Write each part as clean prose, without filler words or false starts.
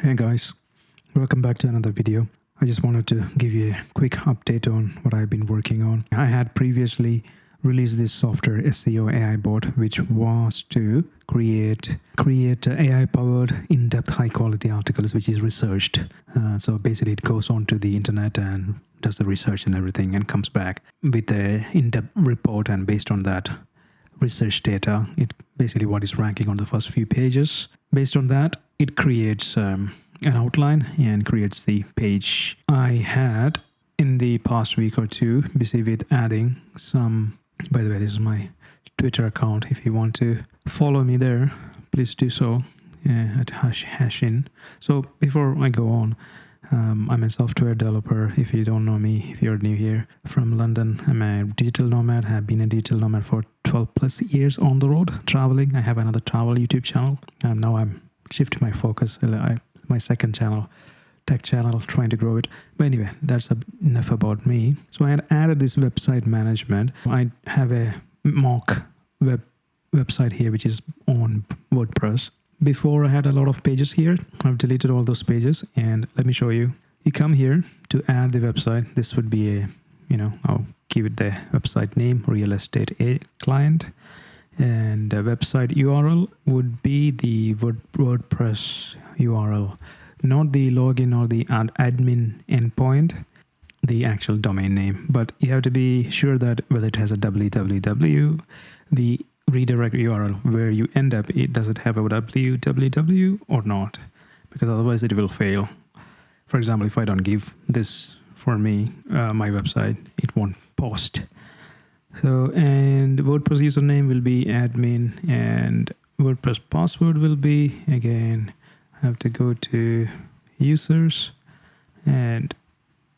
Hey guys, welcome back to another video. I just wanted to give you a quick update on what I've been working on. I had previously released this software SEO AI bot, which was to create AI powered in-depth high quality articles which is researched. So basically it goes onto the internet and does the research and everything and comes back with a in-depth report, and based on that research data, it basically what is ranking on the first few pages. Based on that, it creates an outline and creates the page. I had in the past week or two busy with adding some. By the way, this is my Twitter account. If you want to follow me there, please do so at hashin. So before I go on, I'm a software developer. If you don't know me, if you're new here, from London, I'm a digital nomad. Have been a digital nomad for 12 plus years on the road traveling. I have another travel YouTube channel, and now I'm shifting my focus. My second channel, tech channel, trying to grow it. But anyway, that's enough about me. So I had added this website management. I have a mock website here, which is on WordPress. Before I had a lot of pages here. I've deleted all those pages, and let me show you. You come here to add the website. This would be I'll give it the website name, real estate client, and the website URL would be the WordPress URL, not the login or the admin endpoint, the actual domain name. But you have to be sure that whether it has a www, the redirect URL where you end up, does it have a www or not? Because otherwise it will fail. For example, if I don't give this for me, my website, it won't post. So, and WordPress username will be admin, and WordPress password will be, again, I have to go to users, and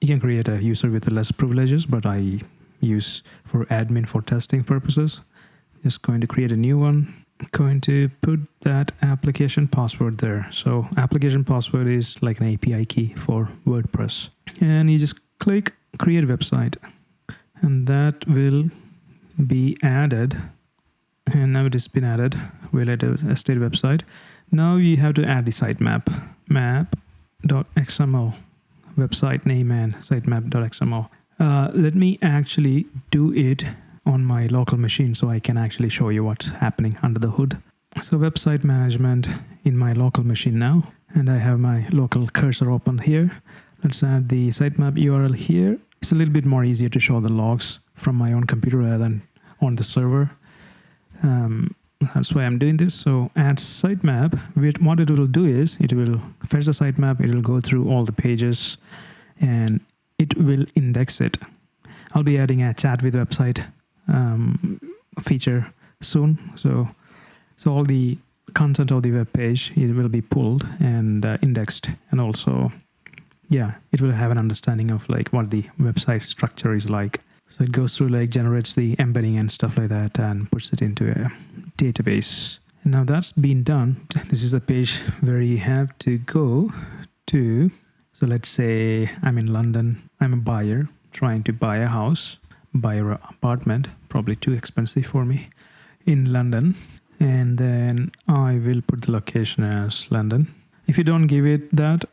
you can create a user with less privileges, but I use for admin for testing purposes. Just going to create a new one. Going to put that application password there. So application password is like an API key for WordPress. And you just click create website. And that will be added. And now it has been added. We'll add a state website. Now you have to add the sitemap. Map.xml. Website name and sitemap.xml. Let me actually do it on my local machine so I can actually show you what's happening under the hood. So website management in my local machine now, and I have my local cursor open here. Let's add the sitemap URL here. It's a little bit more easier to show the logs from my own computer rather than on the server. That's why I'm doing this. So add sitemap. What it will do is it will fetch the sitemap. It will go through all the pages and it will index it. I'll be adding a chat with website feature soon. So all the content of the web page, it will be pulled and indexed, and also it will have an understanding of like what the website structure is like. So it goes through, like, generates the embedding and stuff like that and puts it into a database. And now that's been done. This is the page where you have to go to. So let's say I'm in London. I'm a buyer trying to buy a house, buy an apartment, probably too expensive for me, in London. And then I will put the location as London. If you don't give it that,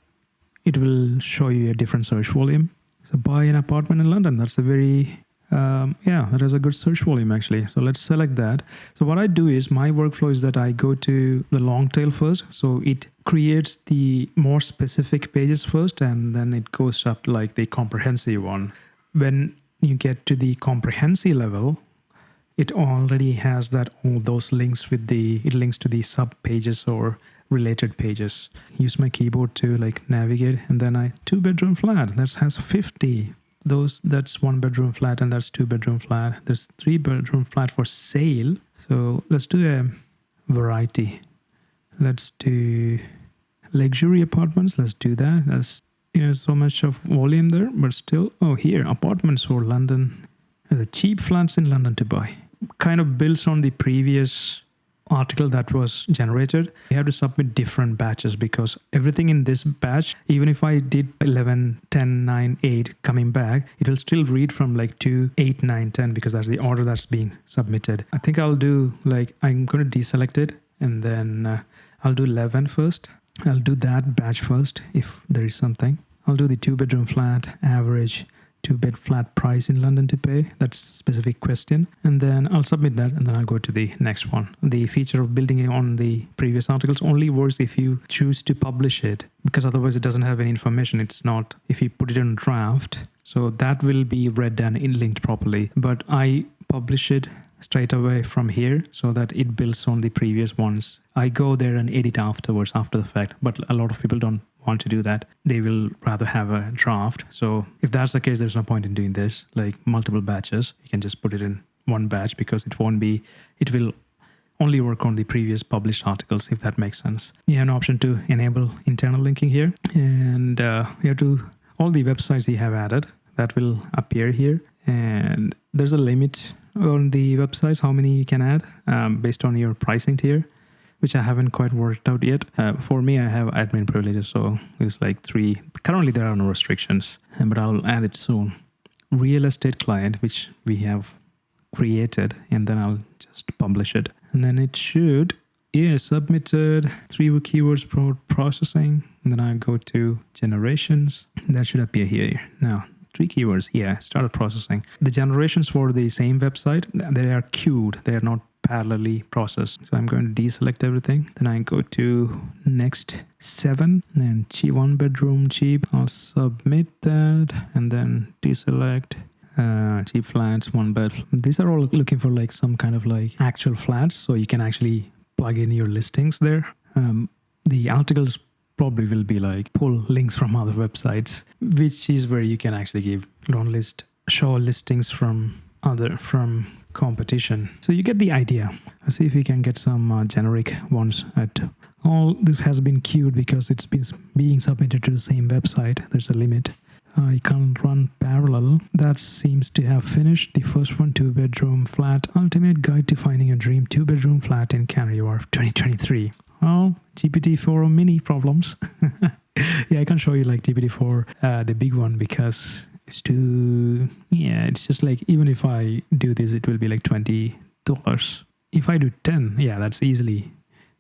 it will show you a different search volume. So buy an apartment in London. That's a very, that is a good search volume actually. So let's select that. So what I do is, my workflow is that I go to the long tail first. So it creates the more specific pages first, and then it goes up like the comprehensive one. When you get to the comprehensive level, it already has all those links it links to the sub pages or related pages. Use my keyboard to like navigate, and then 2-bedroom flat that has 50. That's 1-bedroom flat, and that's 2-bedroom flat. There's 3-bedroom flat for sale. So let's do a variety. Let's do luxury apartments. Let's do that. That's so much of volume there, but still. Oh, here, apartments for London. The cheap flats in London to buy. Kind of builds on the previous article that was generated. You have to submit different batches, because everything in this batch, even if I did 11, 10, 9, 8 coming back, it will still read from like 2, 8, 9, 10, because that's the order that's being submitted. I think I'll do I'm going to deselect it, and then I'll do 11 first. I'll do that batch first if there is something. I'll do the 2-bedroom flat, average 2-bed flat price in London to pay. That's a specific question. And then I'll submit that and then I'll go to the next one. The feature of building it on the previous articles only works if you choose to publish it, because otherwise it doesn't have any information. It's not, if you put it in a draft, so that will be read and linked properly. But I publish it straight away from here so that it builds on the previous ones. I go there and edit afterwards, after the fact, but a lot of people don't want to do that. They will rather have a draft. So if that's the case, there's no point in doing this, like multiple batches. You can just put it in one batch because it will only work on the previous published articles, if that makes sense. You have an option to enable internal linking here, and you have to, all the websites you have added, that will appear here. And there's a limit on the websites, how many you can add based on your pricing tier, which I haven't quite worked out yet. For me, I have admin privileges, so it's like 3. Currently, there are no restrictions, but I'll add it soon. Real estate client, which we have created, and then I'll just publish it. And then it should, submitted 3 keywords for processing. And then I go to generations. That should appear here. Now, 3 keywords, started processing. The generations for the same website, they are queued. They are not parallelly processed. So I'm going to deselect everything. Then I go to next 7 and 1 bedroom cheap. I'll submit that and then deselect cheap flats, 1 bed. These are all looking for like some kind of like actual flats, so you can actually plug in your listings there. The articles probably will be like pull links from other websites, which is where you can actually give show listings from competition. So you get the idea. Let's see if we can get some generic ones. All this has been queued because it's been being submitted to the same website. There's a limit. I can't run parallel. That seems to have finished. The first one, 2-bedroom flat, ultimate guide to finding a dream 2-bedroom flat in Canary Wharf 2023. GPT-4 mini problems. I can't show you like GPT-4, the big one, because it's too, it's just like, even if I do this, it will be like $20. If I do 10, that's easily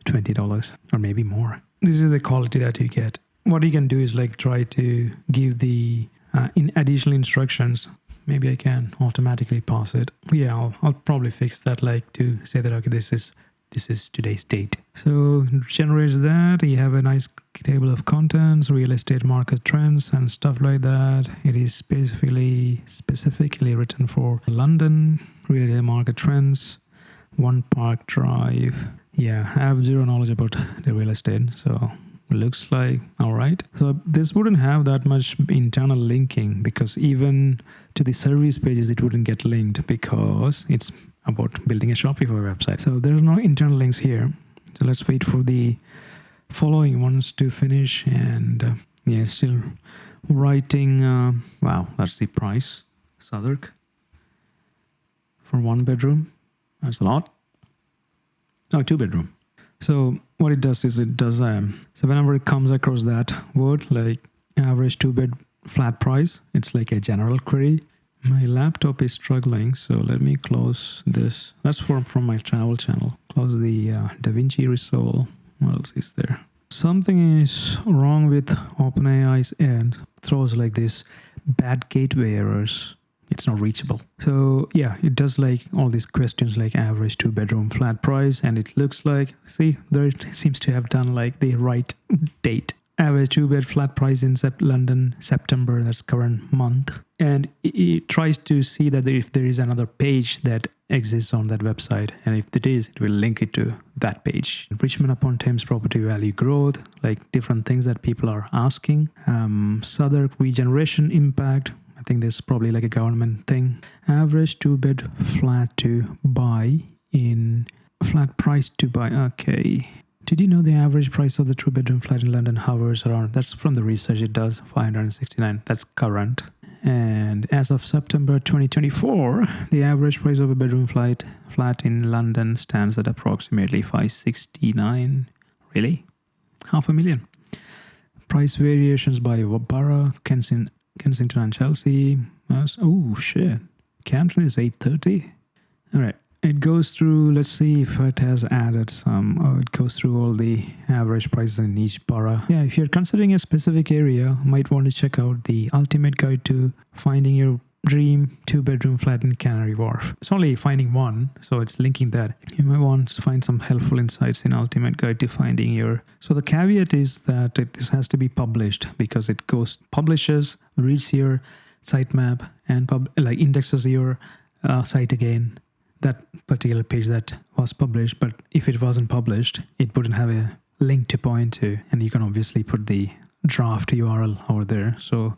$20 or maybe more. This is the quality that you get. What you can do is like try to give the in additional instructions. Maybe I can automatically pass it. I'll probably fix that, like to say that, okay, this is today's date. So generates that. You have a nice table of contents, real estate market trends and stuff like that. It is specifically written for London, real estate market trends, 1 Park Drive. I have zero knowledge about the real estate, so looks like all right. So this wouldn't have that much internal linking, because even to the service pages it wouldn't get linked, because it's about building a Shopify website. So there's no internal links here. So let's wait for the following ones to finish. And still writing. Wow, that's the price. Southwark for 1 bedroom. That's a lot. 2-bedroom. So what it does is so whenever it comes across that word, like average 2-bed flat price, it's like a general query. My laptop is struggling, so let me close this. That's from my travel channel. Close the DaVinci Resolve. What else is there? Something is wrong with OpenAI's end. Throws like this bad gateway errors. It's not reachable. So it does like all these questions like average 2-bedroom flat price, and it looks like, see, there it seems to have done like the right date. Average 2-bed flat price in London, September, that's current month. And it tries to see that if there is another page that exists on that website, and if it is, it will link it to that page. Richmond upon Thames property value growth, like different things that people are asking. Southwark regeneration impact. I think this is probably like a government thing. Average 2-bed flat to buy in flat price to buy. Okay. Did you know the average price of the 2-bedroom flat in London hovers around, that's from the research it does, 569. That's current. And as of September 2024, the average price of a bedroom flat in London stands at approximately 569. Really? $500,000. Price variations by borough, Kensington and Chelsea. Oh shit. Camden is 830. All right. it goes through, let's see if it has added some. Oh, it goes through all the average prices in each borough. Yeah, if you're considering a specific area, might want to check out the ultimate guide to finding your dream 2-bedroom flat in Canary Wharf. It's only finding one, so it's linking that. You might want to find some helpful insights in ultimate guide to finding your. So the caveat is that this has to be published, because it goes publishes, reads your sitemap, and indexes your site again, that particular page that was published. But if it wasn't published, it wouldn't have a link to point to, and you can obviously put the draft URL over there. So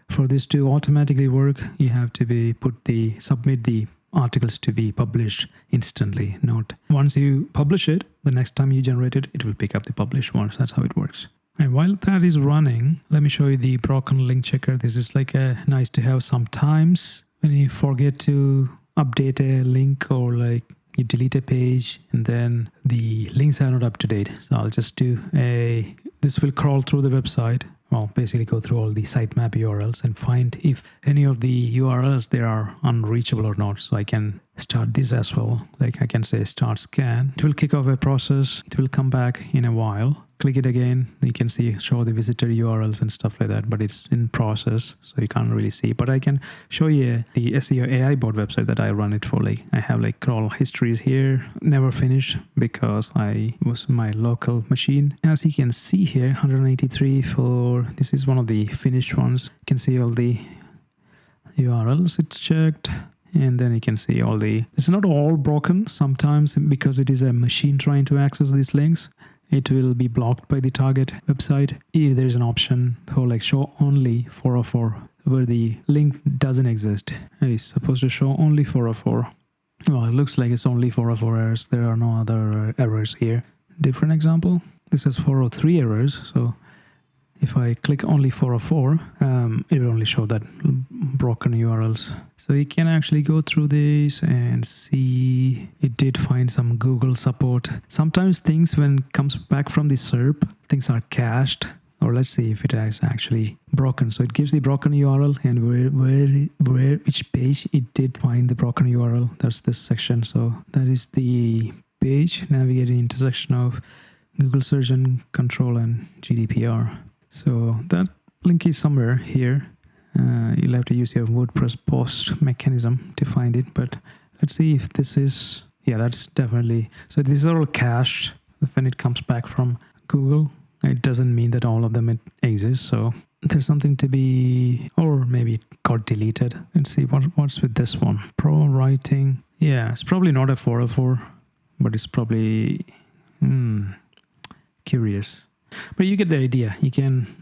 for this to automatically work, you have to submit the articles to be published instantly. Not once you publish it, the next time you generate it, it will pick up the published ones. That's how it works. And while that is running, let me show you the broken link checker. This is like a nice to have sometimes when you forget to update a link, or like you delete a page and then the links are not up to date. So I'll just this will crawl through the website. Well, basically go through all the sitemap URLs and find if any of the URLs there are unreachable or not. So I can start this as well. Like I can say start scan. It will kick off a process. It will come back in a while. Click it again. You can see show the visitor URLs and stuff like that, but it's in process, so you can't really see. But I can show you the SEO AI bot website that I run it for. Like I have like crawl histories here, never finished because I was my local machine. As you can see here, 183 for this is one of the finished ones. You can see all the URLs it's checked. And then you can see all it's not all broken. Sometimes because it is a machine trying to access these links, it will be blocked by the target website. There's an option for like show only 404 where the link doesn't exist. It is supposed to show only 404. Well, it looks like it's only 404 errors. There are no other errors here. Different example. This is 403 errors. So if I click only 404, it will only show that broken URLs. So you can actually go through this and see it did find some Google support. Sometimes things when it comes back from the SERP, things are cached. Or let's see if it is actually broken. So it gives the broken URL and which page it did find the broken URL. That's this section. So that is the page navigating intersection of Google search and control and GDPR. So that link is somewhere here. You'll have to use your WordPress post mechanism to find it. But let's see if this is, yeah, that's definitely, so these are all cached. When it comes back from Google, it doesn't mean that all of them exist. So there's something to be, or maybe it got deleted. Let's see what's with this one. Pro writing. Yeah, it's probably not a 404, but it's probably curious. But you get the idea. You can,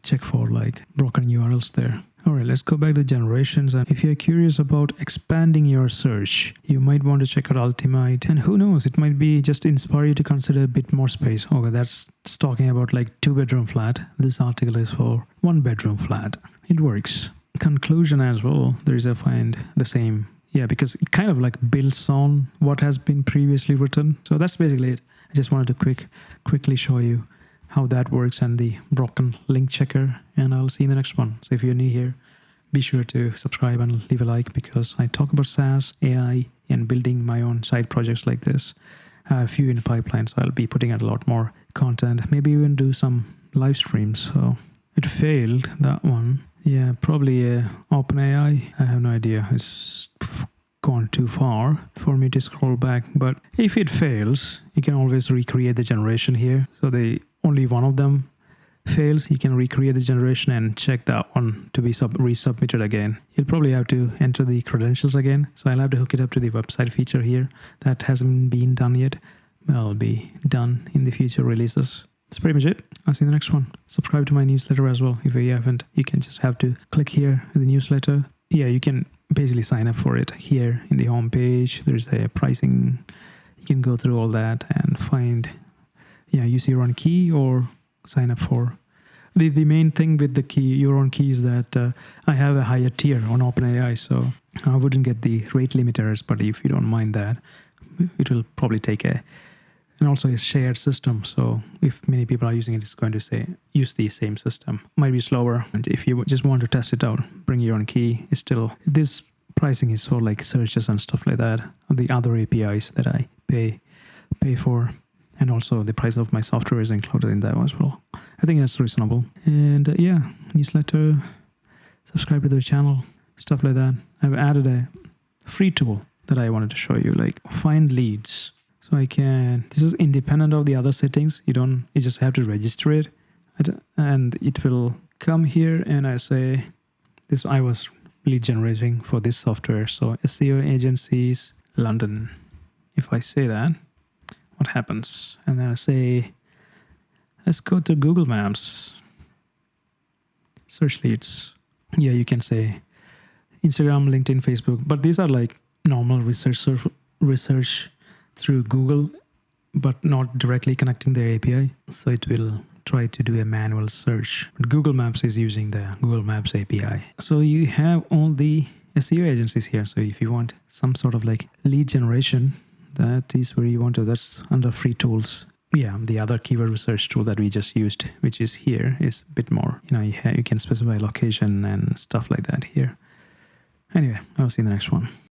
check for like broken URLs there. All right, let's go back to generations. And if you're curious about expanding your search, you might want to check out Ultimate. And who knows, it might be just inspire you to consider a bit more space. Okay, that's talking about like 2-bedroom flat. This article is for 1-bedroom flat. It works. Conclusion as well, there is a find the same. Yeah, because it kind of like builds on what has been previously written. So that's basically it. I just wanted to quickly show you how that works and the broken link checker, and I'll see you in the next one. So if you're new here, be sure to subscribe and leave a like, because I talk about SaaS, AI, and building my own side projects like this. I have a few in the pipeline, so I'll be putting out a lot more content, maybe even do some live streams. So it failed, that one. Yeah, probably OpenAI. I have no idea. It's gone too far for me to scroll back, but if it fails, you can always recreate the generation here. So only one of them fails, you can recreate the generation and check that one to be resubmitted again. You'll probably have to enter the credentials again, so I'll have to hook it up to the website feature here. That hasn't been done yet. It'll be done in the future releases. That's pretty much it. I'll see you in the next one. Subscribe to my newsletter as well. If you haven't, you can just have to click here in the newsletter. Yeah, you can basically sign up for it here in the home page. There's a pricing. You can go through all that and find, use your own key or sign up for. The main thing with the key, your own key, is that I have a higher tier on OpenAI, so I wouldn't get the rate limiters, but if you don't mind that, it will probably take and also a shared system. So if many people are using it, it's going to use the same system. Might be slower. And if you just want to test it out, bring your own key. It's still, this pricing is for like searches and stuff like that. The other APIs that I pay for, and also the price of my software is included in that as well. I think that's reasonable. And yeah, newsletter, subscribe to the channel, stuff like that. I've added a free tool that I wanted to show you, like find leads. So this is independent of the other settings. You just have to register it, and it will come here. And I say this, I was lead generating for this software. So SEO agencies, London. If I say that, what happens? And then I say, let's go to Google Maps, search leads. Yeah, you can say Instagram, LinkedIn, Facebook, but these are like normal research through Google, but not directly connecting their API. So it will try to do a manual search. But Google Maps is using the Google Maps API. So you have all the SEO agencies here. So if you want some sort of like lead generation, that is where you want to. That's under free tools. Yeah, the other keyword research tool that we just used, which is here, is a bit more. You can specify location and stuff like that here. Anyway, I'll see you in the next one.